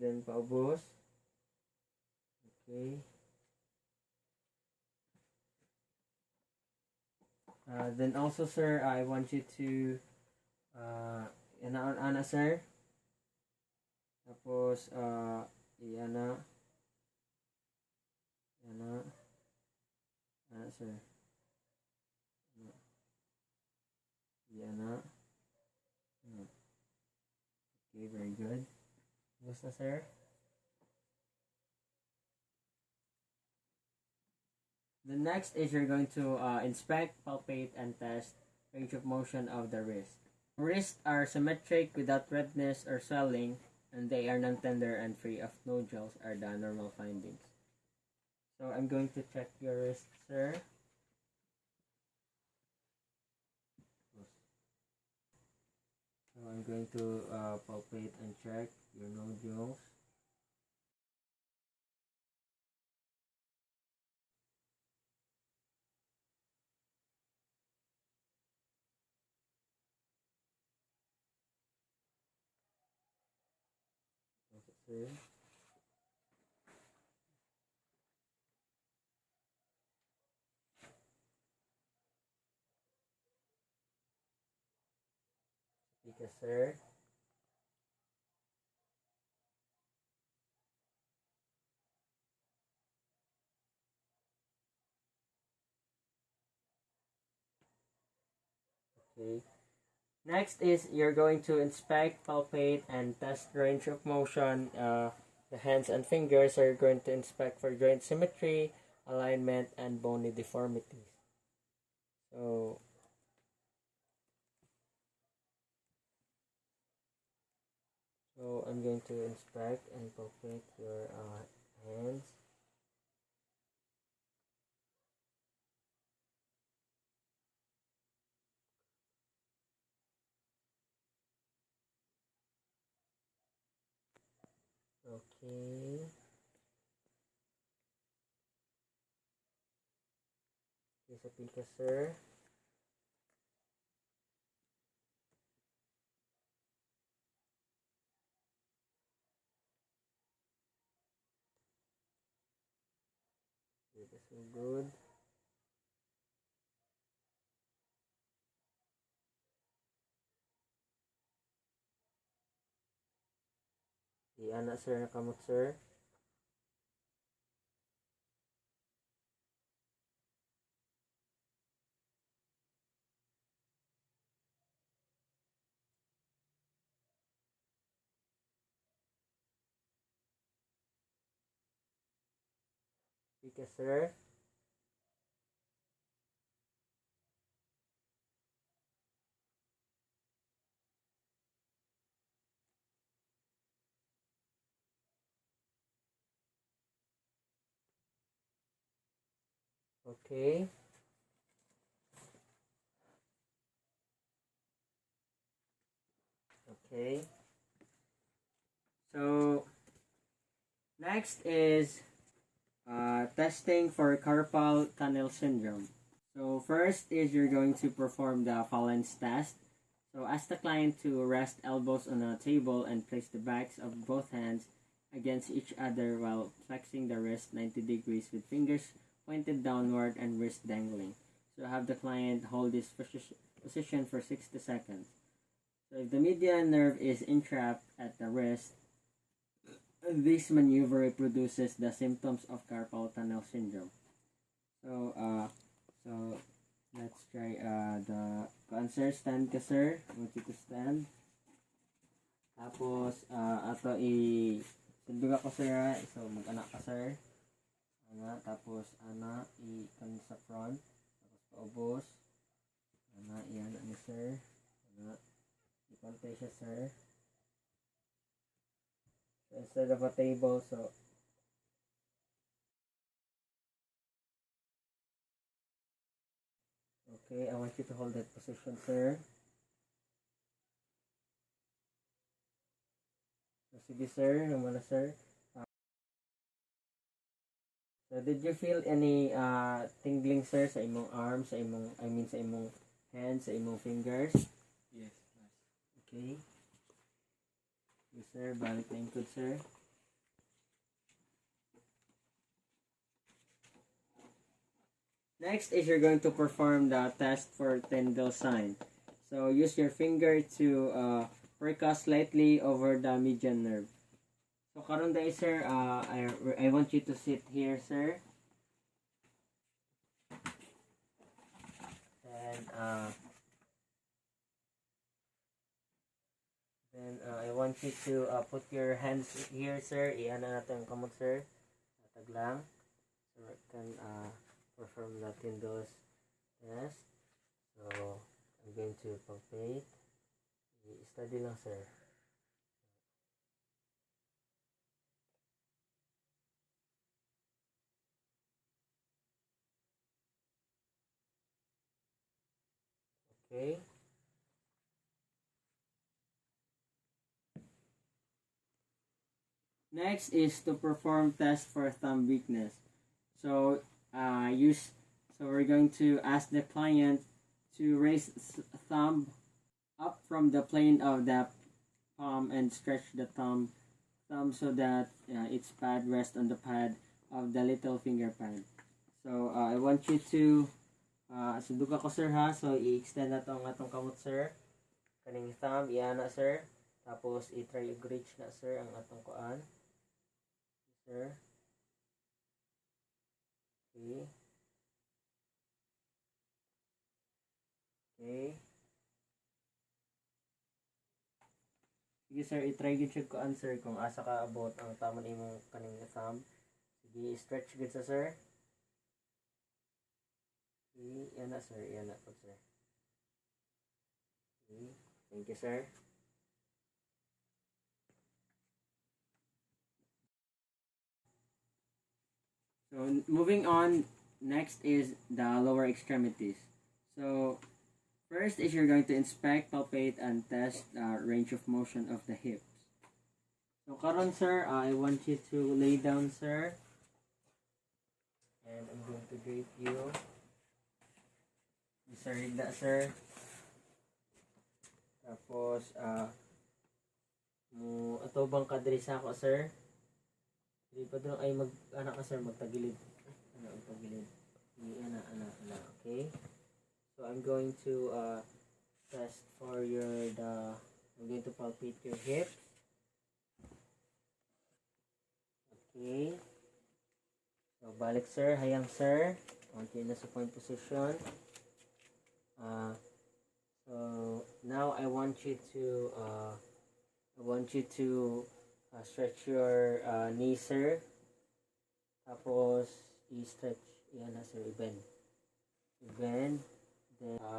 then paubos. Okay. Then also, sir, I want you to ana sir. Tapos iana sir. Iana. Okay, very good. Gusto, sir? The next is you're going to inspect, palpate, and test range of motion of the wrist. Wrists are symmetric without redness or swelling, and they are non-tender and free of nodules are the normal findings. So I'm going to check your wrist, sir. So I'm going to palpate and check your nodules. Okay. Because, sir. Okay. Next is you're going to inspect, palpate, and test range of motion. The hands and fingers are going to inspect for joint symmetry, alignment, and bony deformities. So I'm going to inspect and palpate your hands. Okay. Here's a pika, sir. It is so good. Iyan na, sir, nakamot, sir. Pika, sir. Okay. Okay. So next is testing for carpal tunnel syndrome. So first is you're going to perform the Fallon's test. So ask the client to rest elbows on a table and place the backs of both hands against each other while flexing the wrist 90 degrees with fingers pointed downward and wrist dangling. So have the client hold this position for 60 seconds. So if the median nerve is entrapped at the wrist, this maneuver reproduces the symptoms of carpal tunnel syndrome. So let's try the answer. Stand ka, sir. I want you to stand. Tapos, ato sundog ako, sir. So, mag-anak ka, sir. Tapos, i-kan sa front. Tapos, paubos. Iyan ni sir. I-contay siya, sir. So, instead of a table, so, okay, I want you to hold that position, sir. So, sige, sir. Naman na, sir. So, did you feel any tingling, sir, sa imong arms, sa imong hands, sa imong fingers? Yes, nice. Okay. Yes, sir. Balik na good, sir. Next is you're going to perform the test for Tyndall sign. So use your finger to percuss slightly over the median nerve. So karon day sir, I want you to sit here sir. Then I want you to put your hands here sir. Iyan na natin ang kamot sir. Tatag lang. So we can perform the Tyndall's test. So I'm going to palpate. I-study lang sir. Okay. Next is to perform test for thumb weakness. So we're going to ask the client to raise thumb up from the plane of the palm and stretch the thumb so that its pad rests on the pad of the little finger pad. So I want you to suduga ko sir ha. So i-extend na tong atong kamot sir. Kaning thumb iana sir. Tapos i-try i-reach na sir ang atong kuan. Sir. Okay. Okay. Sige sir, i-try gid siya ko answer kung asa ka abot ang tama nimong kaning thumb. Sige, stretch gid sa sir. Okay, yan na sir, yan na po sir. Okay, thank you sir. So moving on, next is the lower extremities. So first is you're going to inspect, palpate, and test range of motion of the hips. So karon sir, I want you to lay down sir. And I'm going to drape you. Sir, higda sir. Tapos, atobang kadri sa ako sir. Hindi pa doon ay anak ka sir, magtagilid. Magtagilid. Ana. Okay? So, I'm going to test for I'm going to palpate your hips. Okay. So, balik sir, hayang sir. Okay, nasa point position. So, now I want you to stretch your knee sir. Tapos i-stretch yan na sir, i-bend. Then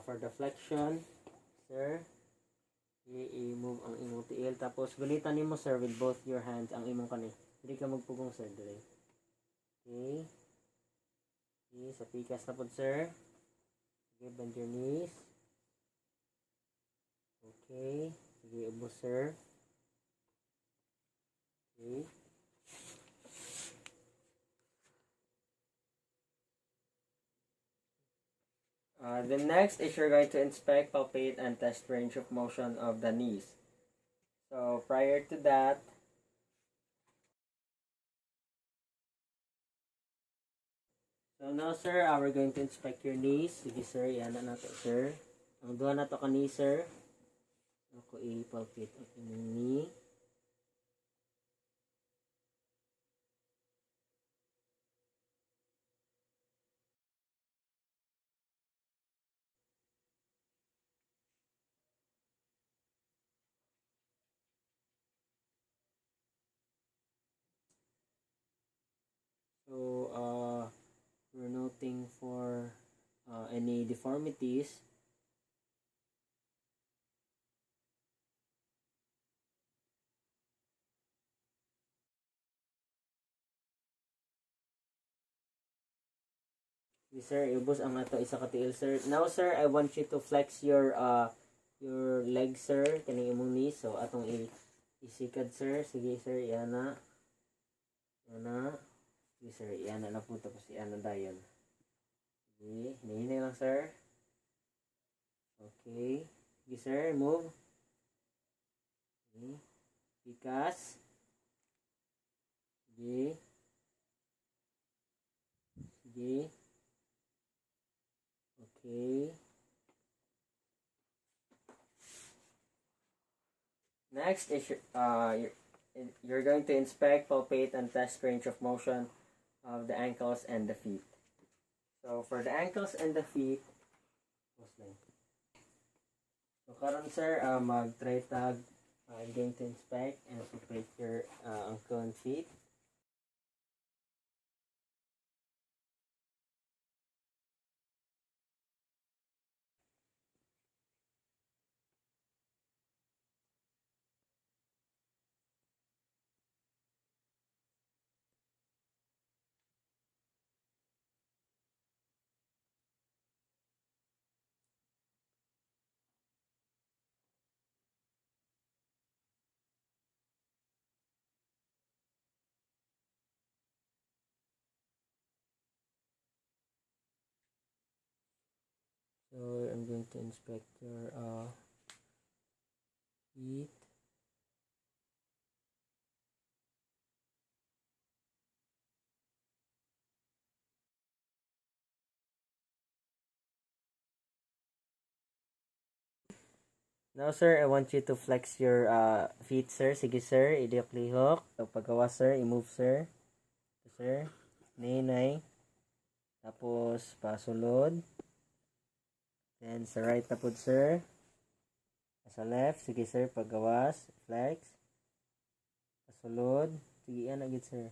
for the flexion sir, i-move ang imong tiil. Tapos gulitan nimo sir with both your hands ang imong kani. Hindi ka magpugong sir dili. Okay. Okay, sa pikas na po sir. Okay, bend your knees. Okay. Sige, ubos sir. Okay. The next is you're going to inspect, palpate, and test range of motion of the knees. So prior to that, so now sir, we're going to inspect your knees. Sige sir, yan na nato sir. Ang duha na to ka knee sir. Ako i-palpate ang inyong knee. So, we're noting for any deformities. Yes, sir, ubos ang ato isa ka tiil sir. Now sir, I want you to flex your leg sir, kaning imong knee. So atong isikad sir. Sige sir, yan na. Yan na. Sige sir, yan na po tapos yan na dayon. Sige, hinahinay lang sir. Okay. Sige sir, move. Okay. Pikas. Sige. Sige. Okay. Next is you're going to inspect, palpate, and test range of motion of the ankles and the feet. So for the ankles and the feet, so karon sir, mag-try tag, I'm going to inspect and palpate your ankle and feet. So I'm going to inspect your feet. Now sir, I want you to flex your feet sir. Sige sir, ilihok-lihok. So paggawa sir, i-move sir. Ito sir, nay. Tapos pasulod. Then sa right na pod sir. Sa left, sige sir, paggawas, flex. Pasulod. Sige yan agad sir.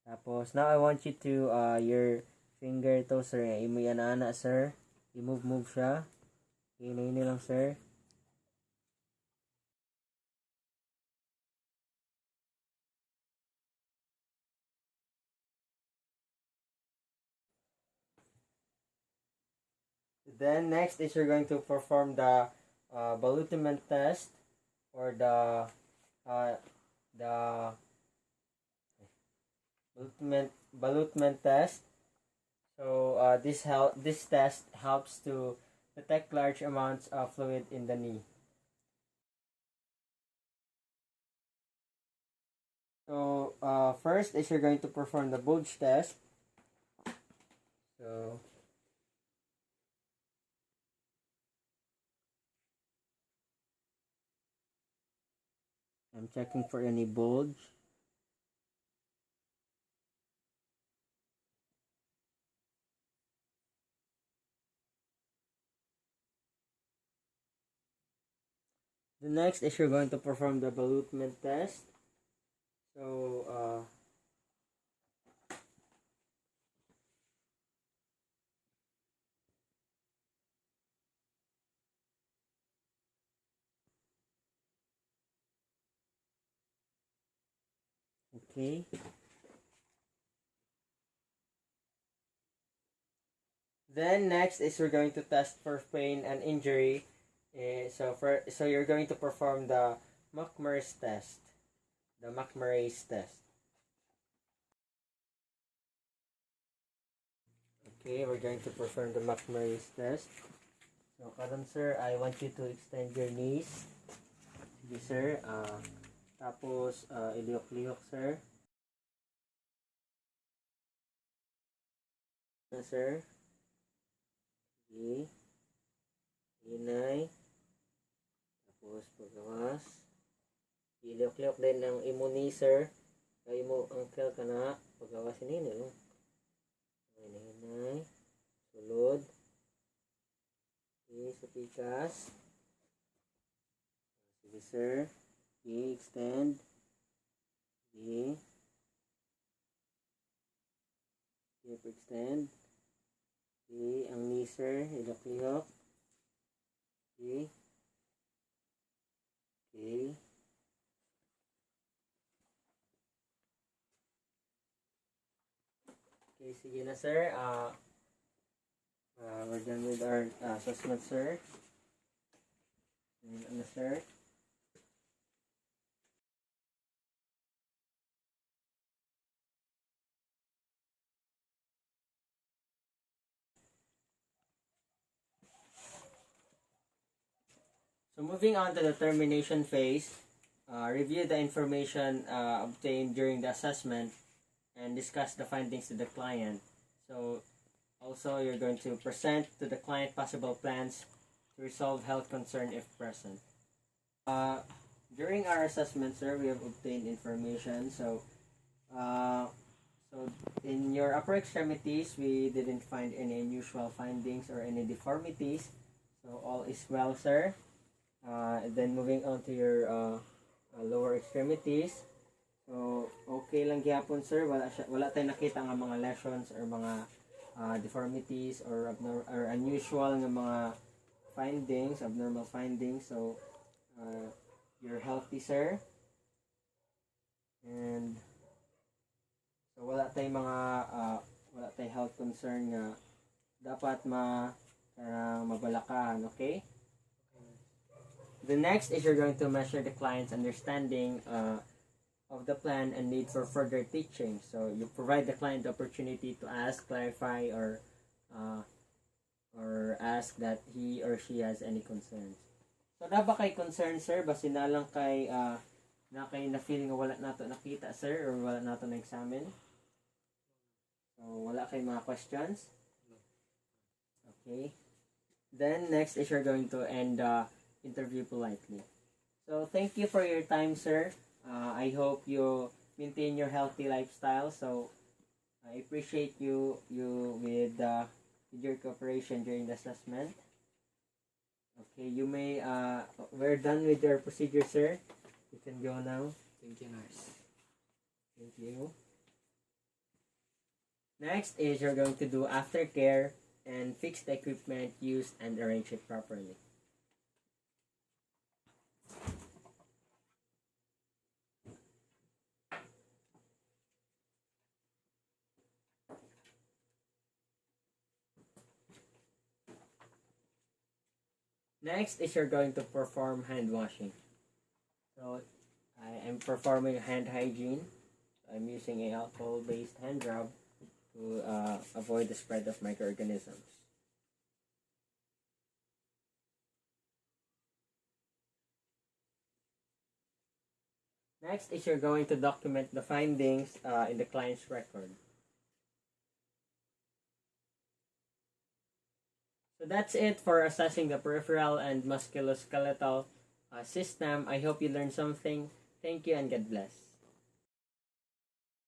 Tapos now I want you to your finger to sir. Imo yan ana sir. I-move siya. Ini lang sir. Then next is you're going to perform the ballotiment test or the ballotiment test. So this test helps to detect large amounts of fluid in the knee. So first is you're going to perform the bulge test. So I'm checking for any bulge. The next is you're going to perform the ballotiment test. So okay. Then next is we're going to test for pain and injury. So you're going to perform the McMurray's test. The McMurray's test. Okay, we're going to perform the McMurray's test. So karon sir, I want you to extend your knees. Sige sir. Tapos ilihok-lihok sir. Na sir. Sige. Hinay. Tapos pagawas. Ilihok-lihok din ng imo knee sir. Kaya mo ankle ka na. Pagawas ini no. Hinay. Sulod. Okay, sa pikas. Sige sir. Okay, extend. Okay. Okay, extend. Okay, ang knee sir, ilok-lihok. Okay. Okay. Okay, sige na sir. We're done with our assessment sir. Ano sir? So moving on to the termination phase, review the information obtained during the assessment and discuss the findings to the client. So Also, you're going to present to the client possible plans to resolve health concern if present. Uh, During our assessment, sir, we have obtained information. So in your upper extremities, we didn't find any unusual findings or any deformities. So all is well, sir. Then moving on to your lower extremities. So okay lang gyapon, sir. Wala tayong nakita nga mga lesions or mga deformities or unusual nga mga findings, abnormal findings. So you're healthy, sir. And so wala tayong health concern nga dapat mabalakan, okay? The next is you're going to measure the client's understanding of the plan and need for further teaching. So you provide the client the opportunity to ask, clarify, or ask that he or she has any concerns. So na ba kay concern, sir? Basi na lang kay na feel nga wala nato nakita, sir, or wala nato na examine? So wala kay mga questions? Okay. Then next is you're going to end interview politely. So thank you for your time, sir. I hope you maintain your healthy lifestyle. So I appreciate you with your cooperation during the assessment. Okay, you may we're done with your procedure, sir. You can go now. Thank you, nurse. Thank you. Next is you're going to do aftercare and fix the equipment used and arrange it properly. Next is you're going to perform hand washing. So I am performing hand hygiene. I'm using a alcohol-based hand rub to avoid the spread of microorganisms. Next is you're going to document the findings in the client's record. So that's it for assessing the peripheral and musculoskeletal system. I hope you learned something. Thank you and God bless.